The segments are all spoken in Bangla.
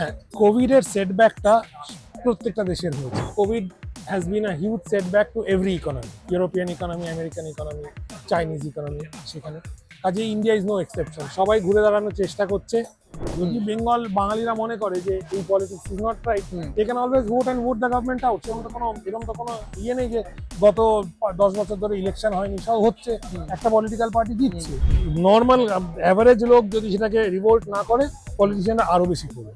হ্যাঁ, কোভিডের সেটব্যাকটা প্রত্যেকটা দেশের হয়েছে। Covid has been a huge setback to every economy, European economy, American economy, Chinese economy. সেখানে কাজে ইন্ডিয়া ইজ নো এক্সেপশন। সবাই ঘুরে দাঁড়ানোর চেষ্টা করছে। যদি বেঙ্গল বাঙালিরা মনে করে যে এই politics is not right, they can always vote and vote the government out. এরকম তো কোনো ইয়ে নেই যে গত 10 বছর ধরে ইলেকশন হয়নি, সব হচ্ছে, একটা পলিটিক্যাল পার্টি জিতছে। নর্মাল অ্যাভারেজ লোক যদি সেটাকে রিভোল্ট না করে, পলিটিশিয়ানরা আরো বেশি করবে।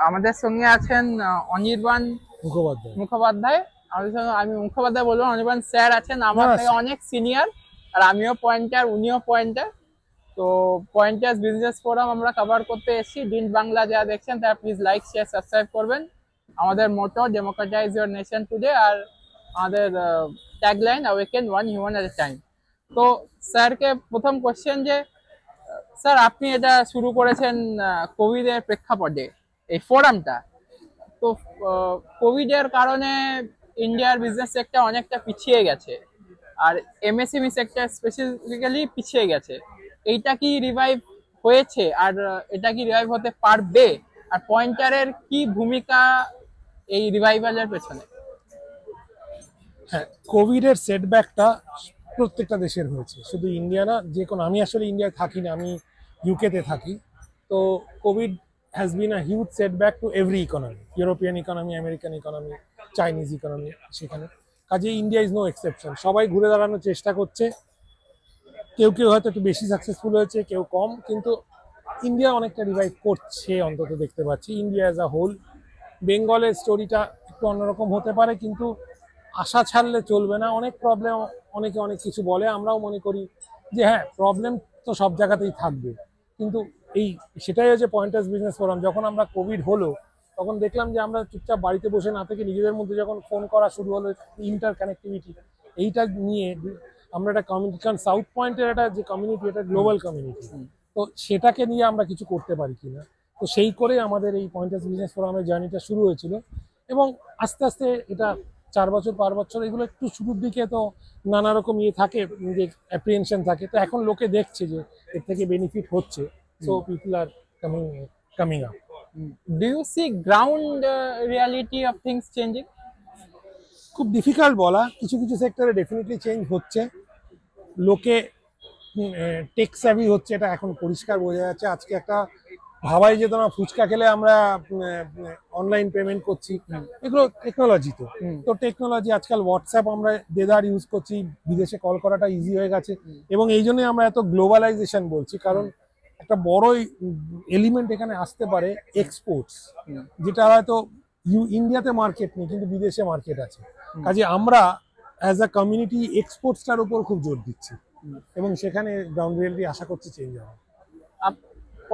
আমাদের সঙ্গে আছেন অনির্বাণ মুখোপাধ্যায়। আমাদের সঙ্গে আমি মুখোপাধ্যায় বলবো, অনির্বাণ স্যার আছেন আমার থেকে অনেক সিনিয়র, আর আমিও পয়েন্টার, উনিও পয়েন্টার। তো পয়েন্টার্স বিজনেস ফোরাম আমরা কভার করতে এসেছি। দিন বাংলা যা দেখছেন তারা প্লিজ লাইক, শেয়ার, সাবস্ক্রাইব করবেন। আমাদের মোটো ডেমোক্রেটাইজ ইউর নেশন টুডে, আর আমাদের ট্যাগলাইন অ্যাওয়েকেন ওয়ান হিউম্যান এট এ টাইম। তো স্যারকে প্রথম কোশ্চেন যে স্যার, আপনি এটা শুরু করেছেন কোভিডের প্রেক্ষাপটে এই ফোরামটা। তো কোভিডের কারণে ইন্ডিয়ার বিজনেস সেক্টর অনেকটা পিছিয়ে গেছে, আর এমএসএমই সেক্টর স্পেসিফিক্যালি পিছিয়ে গেছে। এইটা কি রিভাইভ হয়েছে, আর এটা কি রিভাইভ হতে পারবে, আর পয়েন্টারের কি ভূমিকা এই রিভাইভালের পেছনে? হ্যাঁ, কোভিডের সেটব্যাকটা প্রত্যেকটা দেশের হয়েছে, শুধু ইন্ডিয়া না। যে কোনো, আমি আসলে ইন্ডিয়ায় থাকি না, আমি ইউকেতে থাকি। তো Covid has been a huge setback to every economy, European economy, American economy, Chinese economy. সেখানে কাজে ইন্ডিয়া ইজ নো এক্সেপশন। সবাই ঘুরে দাঁড়ানোর চেষ্টা করছে। কেউ কেউ হয়তো একটু বেশি সাকসেসফুল হয়েছে, কেউ কম, কিন্তু ইন্ডিয়া অনেকটা রিভাইভ করছে, অন্তত দেখতে পাচ্ছি। ইন্ডিয়া অ্যাজ আ হোল, বেঙ্গলের স্টোরিটা একটু অন্যরকম হতে পারে, কিন্তু আশা ছাড়লে চলবে না। অনেক প্রবলেম, অনেকে অনেক কিছু বলে, আমরাও মনে করি যে হ্যাঁ, প্রবলেম তো সব জায়গাতেই থাকবে, কিন্তু সেটাই হচ্ছে পয়েন্টার্স বিজনেস ফোরাম। যখন আমরা কোভিড হলো, তখন দেখলাম যে আমরা চুপচাপ বাড়িতে বসে না থেকে নিজেদের মধ্যে যখন ফোন করা শুরু হলো, ইন্টার কানেক্টিভিটি, এইটা নিয়ে আমরা একটা কমিউনিটি, কারণ সাউথ পয়েন্টের একটা যে কমিউনিটি, এটা গ্লোবাল কমিউনিটি, তো সেটাকে নিয়ে আমরা কিছু করতে পারি কিনা। তো সেই করে আমাদের এই পয়েন্টার্স বিজনেস ফোরামের জার্নিটা শুরু হয়েছিল, এবং আস্তে আস্তে এটা 4 বছর 5 বছর, এগুলো একটু শুরুর দিকে তো নানা রকম ইয়ে থাকে, যে অ্যাপ্রিহেনশন থাকে। তো এখন লোকে দেখছে যে এর থেকে বেনিফিট হচ্ছে, so people are coming up. Do you see ground reality of things changing? খুব ডিফিকাল্ট বলা। কিছু কিছু সেক্টরে ডেফিনেটলি চেঞ্জ হচ্ছে, লোকে টেক স্যাভি হচ্ছে, এটা এখন পরিষ্কার বোঝা যাচ্ছে। আজকে একটা ভাবাই যেত না, ফুচকা খেলে আমরা অনলাইন পেমেন্ট করছি, এগুলো টেকনোলজি। তো টেকনোলজি, আজকাল হোয়াটসঅ্যাপ আমরা দেদার ইউজ করছি, বিদেশে কল করাটা ইজি হয়ে গেছে, এবং এই জন্যই আমরা এত গ্লোবালাইজেশন বলছি। কারণ একটা বড় এলিমেন্ট এখানে আসতে পারে এক্সপোর্টস, যেটা হয়তো ইন্ডিয়াতে মার্কেট নেই, কিন্তু বিদেশে মার্কেট আছে। কাজে আমরা অ্যাজ আ কমিউনিটি এক্সপোর্টসটার উপর খুব জোর দিচ্ছি, এবং সেখানে গ্রাউন্ড রিয়েলিটি আশা করছি চেঞ্জ হবে।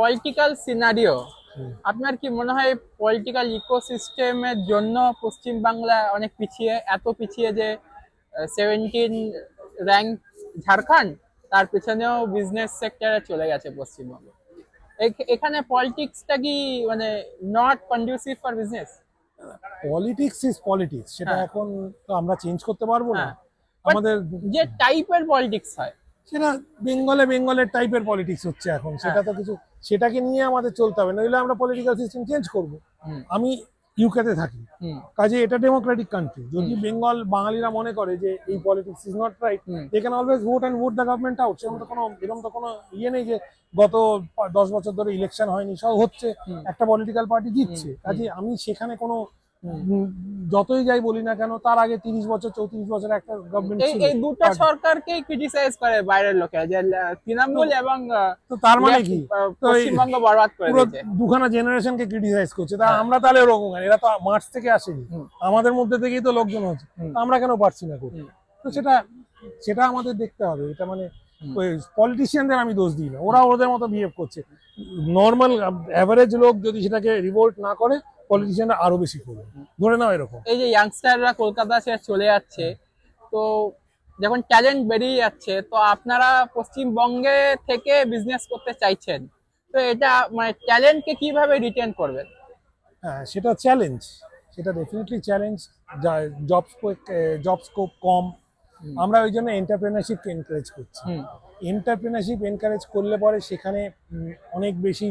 পলিটিক্যাল সিনারিও, আপনার কি মনে হয় পলিটিক্যাল ইকোসিস্টেমের জন্য পশ্চিম বাংলা অনেক পিছিয়ে, এত পিছিয়ে যে 17 র্যাঙ্ক ঝাড়খণ্ড, তার পেছনেও বিজনেস সেক্টরে চলে গেছে পশ্চিমবঙ্গ? এখানে পলিটিক্সটা কি মানে not conducive for business? Politics is politics, সেটা এখন তো আমরা চেঞ্জ করতে পারবো না। আমাদের যে টাইপের পলিটিক্স হয়, সেটা বেঙ্গলের টাইপের পলিটিক্স হচ্ছে এখন, সেটা তো কিছু, সেটাকে নিয়ে আমাদের চলতে হবে, নইলে আমরা পলিটিক্যাল সিস্টেম চেঞ্জ করবো। আমি ইউকেতে থাকি, কাজে এটা ডেমোক্রেটিক কান্ট্রি। যদি বেঙ্গল বাঙালিরা মনে করে যে এই politics is not right, they can always vote and vote the government out. এরকম তো কোনো ইয়ে নেই যে গত 10 বছর ধরে ইলেকশন হয়নি, সব হচ্ছে, একটা পলিটিক্যাল পার্টি জিতছে। কাজে আমি সেখানে কোনো, যতই যাই বলি না কেন, তার আগে 30 বছর 34 বছর একটা গভর্নমেন্ট ছিল। এই দুটো সরকারকেই ক্রিটিসাইজ করে বাইরের লোকে, যে তৃণমূল এবং, তো তার মানে কি পশ্চিমবঙ্গ বরবাদ করে দিয়েছে, দুখানা জেনারেশনকে ক্রিটিসাইজ করছে। তা আমরা তাহলে ওরকম, এরা তো মার্চ থেকে আসেনি, আমাদের মধ্যে থেকেই তো লোকজন হচ্ছে, আমরা কেন পারছি না করতে? তো সেটা আমাদের দেখতে হবে। এটা মানে পলিটিশিয়ানদের আমি দোষ দিই না, ওরা ওদের মতো বিহেভ করছে। নর্মাল অ্যাভারেজ লোক যদি সেটাকে রিভোল্ট না করে, পলিটিশিয়ানরা আরো বেশি করবে, ধরে নাও এরকম। এই যে ইয়াংস্টাররা কলকাতা ছেড়ে চলে যাচ্ছে, তো যখন ট্যালেন্ট বেরিয়ে যাচ্ছে, তো আপনারা পশ্চিমবঙ্গে থেকে বিজনেস করতে চাইছেন, তো এটা মানে ট্যালেন্টকে কিভাবে রিটেন করবেন? হ্যাঁ, সেটা চ্যালেঞ্জ, সেটা ডেফিনেটলি চ্যালেঞ্জ। জব স্কোপ কম, আমরা ওই জন্য এন্টারপ্রেনারশিপকে এনকারেজ করছি। এন্টারপ্রেনারশিপ এনকারেজ করলে পরে সেখানে অনেক বেশি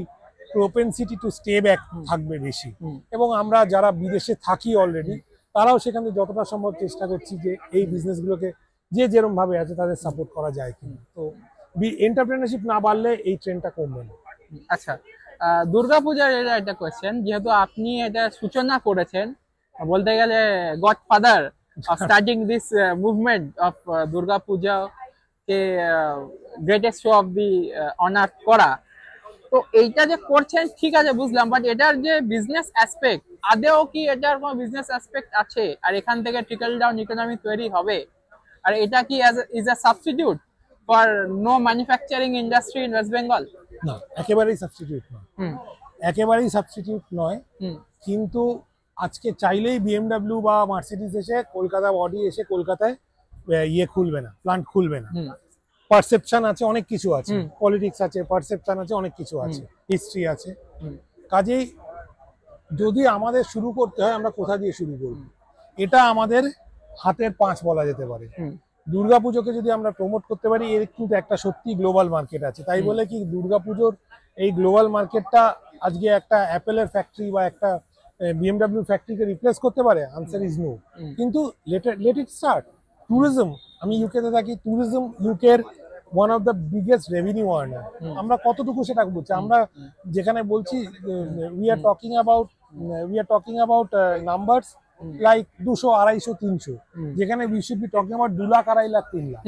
প্রোপেনসিটি টু স্টে ব্যাক থাকবে বেশি। এবং আমরা যারা বিদেশে থাকি অলরেডি তারাও সেখানে যতটা সম্ভব চেষ্টা করছি যে এই বিজনেসগুলোকে যে যেরকম ভাবে আছে তাদের সাপোর্ট করা যায় কিনা। তো এন্টারপ্রেনারশিপ না বাড়লে এই ট্রেন্ডটা কমবে না। আচ্ছা, দুর্গাপূজার এটা একটা কোয়েশ্চেন, যেহেতু আপনি এটা সূচনা করেছেন, বলতে গেলে godfather of starting this movement of Durga Puja K greatest show of the honour করা, তো এইটা যে করছেন ঠিক আছে বুঝলাম, বাট এটার যে বিজনেস অ্যাসপেক্ট, আদেও কি এটার কোনো বিজনেস অ্যাসপেক্ট আছে? আর এখান থেকে ট্রিকল ডাউন ইকোনমি তৈরি হবে? আর এটা কি is a substitute for no manufacturing industry in West Bengal? না, একেবারেই সাবস্টিটিউট নয়, একেবারেই সাবস্টিটিউট নয়। কিন্তু আজকে চাইলেই বিএমডব্লিউ বা মার্সিডিজ এসে কলকাতা বডি এসে কলকাতায় ইয়ে খুলবে না, প্লান্ট খুলবে না। পারসেপশন আছে, অনেক কিছু আছে, পলিটিক্স আছে, পারসেপশন আছে, অনেক কিছু আছে, হিস্ট্রি আছে। কাজেই যদি আমাদের শুরু করতে হয় আমরা কোথা দিয়ে শুরু করব, এটা আমাদের হাতের পাঁচ বলা যেতে পারে। দুর্গাপুজোকে যদি আমরা প্রমোট করতে পারি, এর কিন্তু একটা সত্যি গ্লোবাল মার্কেট আছে। তাই বলে কি দুর্গাপুজোর এই গ্লোবাল মার্কেটটা আজকে একটা অ্যাপেলের ফ্যাক্টরি বা একটা বিএমডব্লিউ ফ্যাক্টরিকে রিপ্লেস করতে পারে? Answer is no. কিন্তু লেট ইট স্টার্ট। ট্যুরিজম, আমি ইউকেতে থাকি, ট্যুরিজম ইউকের one of the biggest revenue earner. আমরা কতটুকু সেটা বলছি, আমরা যেখানে বলছি we are talking about numbers like 200, 250, 300, যেখানে we should be talking about 2 lakh, 2.5 lakh, 3 lakh.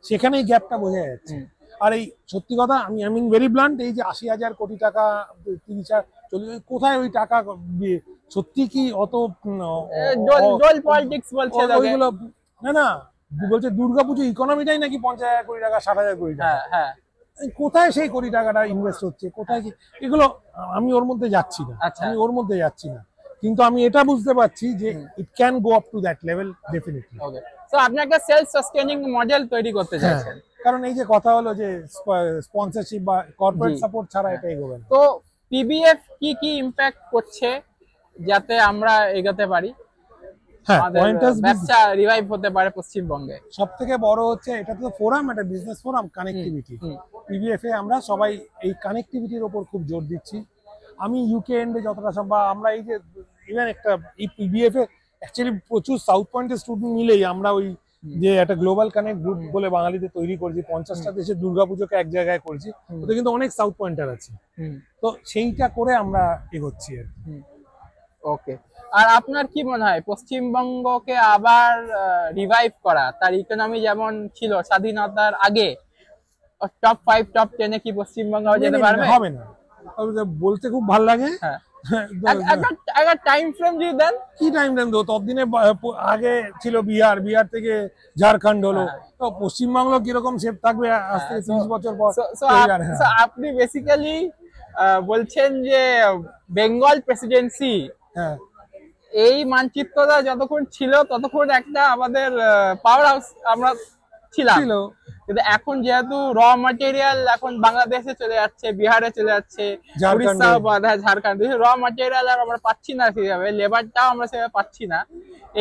সেখানেই গ্যাপটা বোঝা যাচ্ছে। আর এই সত্যি কথা, আমি ভেরি ব্লান্ট, এই যে 80,000 কোটি টাকা, 30,000, 40, কোথায় ওই টাকা? সত্যি কি অত পলিটিক্স বলছে ওইগুলো? না, বলছে দুর্গাপুজো ইকোনমিটাই নাকি 50,000 কোটি টাকা, 60,000 কোটি টাকা। কোথায় সেই কোটি টাকাটা ইনভেস্ট হচ্ছে, কোথায় কি এগুলো? আমি ওর মধ্যে যাচ্ছি না, কিন্তু আমি এটা বুঝতে পারছি যে it can go up to that level definitely. Okay, so আপনি একটা সেলফ সাস্টেইনিং মডেল তৈরি করতে চাইছেন। কারণ এই যে কথা হলো যে স্পন্সরশিপ বা কর্পোরেট সাপোর্ট ছাড়া এটা এগোবে না। তো পিবিএফ কি ইমপ্যাক্ট করছে যাতে আমরা এগোতে পারি, ব্যবসা রিভাইভ হতে পারে পশ্চিমবঙ্গে? সব থেকে বড় হচ্ছে এটা তো ফোরাম, একটা বিজনেস ফোরাম, কানেক্টিভিটি। পিবিএফ এ আমরা সবাই এই কানেক্টিভিটির উপর খুব জোর দিচ্ছি। আমি ইউকে এন্ডে যতটা সম্ভব, আমরা এই যে ইভেন একটা এই পিবিএফ এ অ্যাকচুয়ালি প্রচুর সাউথ পয়েন্টের স্টুডেন্ট মিলেই আমরা ওই যে একটা গ্লোবাল কানেক্ট গ্রুপ বলে বাঙালিদের তৈরি করেছি, 50টা দেশের দুর্গাপুজোকে এক জায়গায় করেছি। ওতে কিন্তু অনেক সাউথ পয়েন্টার আছে, তো সেইটা করে আমরা এগোচ্ছি আর কি। ওকে, আর আপনার কি মনে হয় পশ্চিমবঙ্গকে আবার রিভাইভ করা, তার ইকোনমি যেমন ছিল স্বাধীনতার আগে, টপ 5, টপ 10 এ কি পশ্চিমবঙ্গ যেতে পারবে? হবে না, বলতে খুব ভালো লাগে। একটা টাইম ফ্রেম দিয়ে দেন। কি টাইম ফ্রেম দেবো? ততদিনে আগে ছিল বিহার থেকে ঝাড়খণ্ড হলো, তো পশ্চিমবাংলা কিরকম শেপ থাকবে আজ থেকে 30 বছর পর? আপনি বেসিক্যালি বলছেন যে বেঙ্গল প্রেসিডেন্সি, এই মানচিত্রটা যতক্ষণ ছিল ততক্ষণ একটা আমাদের পাওয়ার হাউস আমরা ছিলাম, কিন্তু এখন যেহেতু র ম্যাটেরিয়াল এখন বাংলাদেশে চলে যাচ্ছে, বিহারে চলে যাচ্ছে, উড়িষ্যা, ঝাড়খণ্ড, র ম্যাটেরিয়াল আর আমরা পাচ্ছি না সেভাবে, লেবারটাও আমরা সেভাবে পাচ্ছি না,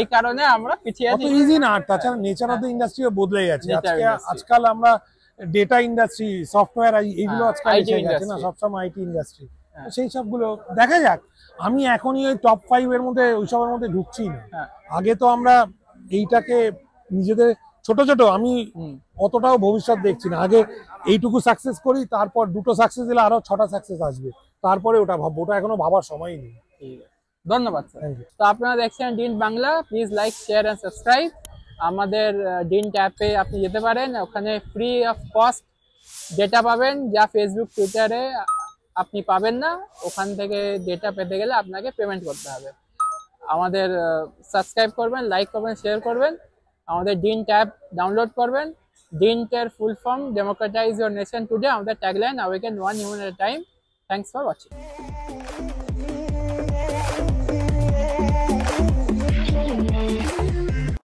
এই কারণে আমরা পিছিয়ে আছি। ইজি না, তাছাড়া নেচার অফ দ্য ইন্ডাস্ট্রিও বদলে যাচ্ছে। আজকাল আমরা ডেটা ইন্ডাস্ট্রি, সফটওয়্যার, এইগুলো আজকাল এসে গেছে না, সবসময় আইটি ইন্ডাস্ট্রি, সেই সবগুলো দেখা যাক। আমি এখনই ওই টপ 5 এর মধ্যে, ওইসবের মধ্যে ঢুকছি না। আগে তো আমরা এইটাকে নিজেদের ছোট, আমি অতটাও ভবিষ্যৎ দেখছি না। আগে এইটুকু সাকসেস করি, তারপর 2টো সাকসেস দিলে আরো 6টা সাকসেস আসবে, তারপরে ওটা ভাববো। ওটা এখনো ভাবার সময় নেই। ধন্যবাদ স্যার। তো আপনারা দেখছেন Din Bangla, please like, share and subscribe. আমাদের ডিন ট্যাপে আপনি যেতে পারেন, ওখানে ফ্রি অফ কস্ট ডেটা পাবেন, যা ফেসবুক, টুইটারে আপনি পাবেন না। ওখান থেকে ডেটা পেতে গেলে আপনাকে পেমেন্ট করতে হবে। আমাদের সাবস্ক্রাইব করবেন, লাইক করবেন, শেয়ার করবেন, আমাদের ডিন ট্যাব ডাউনলোড করবেন। ডিন এর full form democratize your nation today, আমাদের tagline, awaken one human at a time. Thanks for watching.